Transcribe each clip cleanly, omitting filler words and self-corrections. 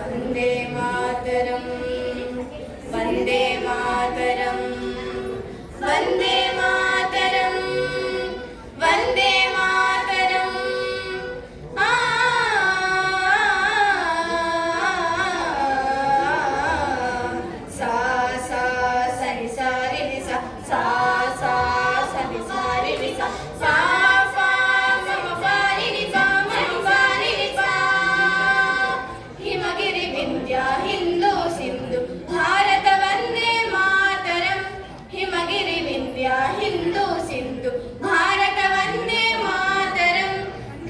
वन्दे मातरं वन्दे मातरं वन्दे मातरं वन्दे मातरं सा सा सनि सा रि नि सा सा सा सनि सा रि नि सा सा फा मम पा रि नि पा मम पा रि नि पा हिमगिरि विंध्य हिंदू सिंधु भारत वन्दे मातरं हिमगिरि विंध्य हिंदू सिंधु भारत वन्दे मातरं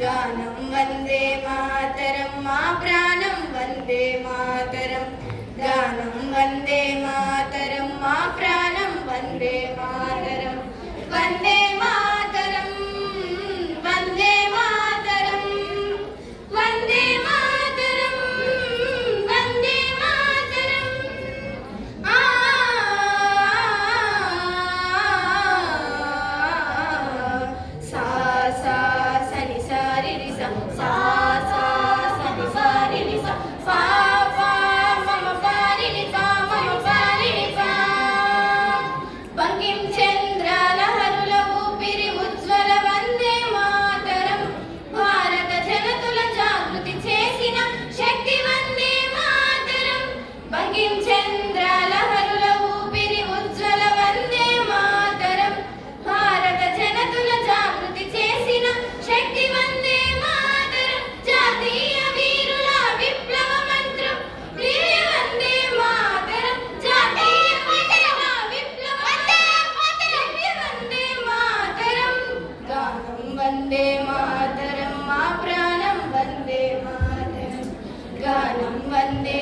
गानं वन्दे मातरं मा प्राणं वन्दे मातरं गानं वन्दे मातरं मा प्राणं वन्दे मातरं वन्दे मातरं वन्दे मातरं वन्दे मातरं वन्दे मातरं सा सा सनि सा रि रि सा सा सा सनि सा रि रि सा फा फा मम पा रि नि पा मम पा रि नि पा బంకిం చంద్ర లహరుల ఊపిరి ఉజ్వల వందే మాతరం భారత జనతుల జాగృతి చేసిన శక్తి వందే మాతరం బంకిం చంద్ర లహరుల ఊపిరి ఉజ్వల వందే మాతరం భారత జనతుల జాగృతి చేసిన శక్తి వందే మాతరం జాతీయ వీరుల విప్లవ మంత్రం ప్రియ వందే మాతరం జాతీయ వీరుల విప్లవ మంత్రం ప్రియ వందే మాతరం గానం వందే మాతరం మా ప్రాణం వందే మాతరం గానం వందే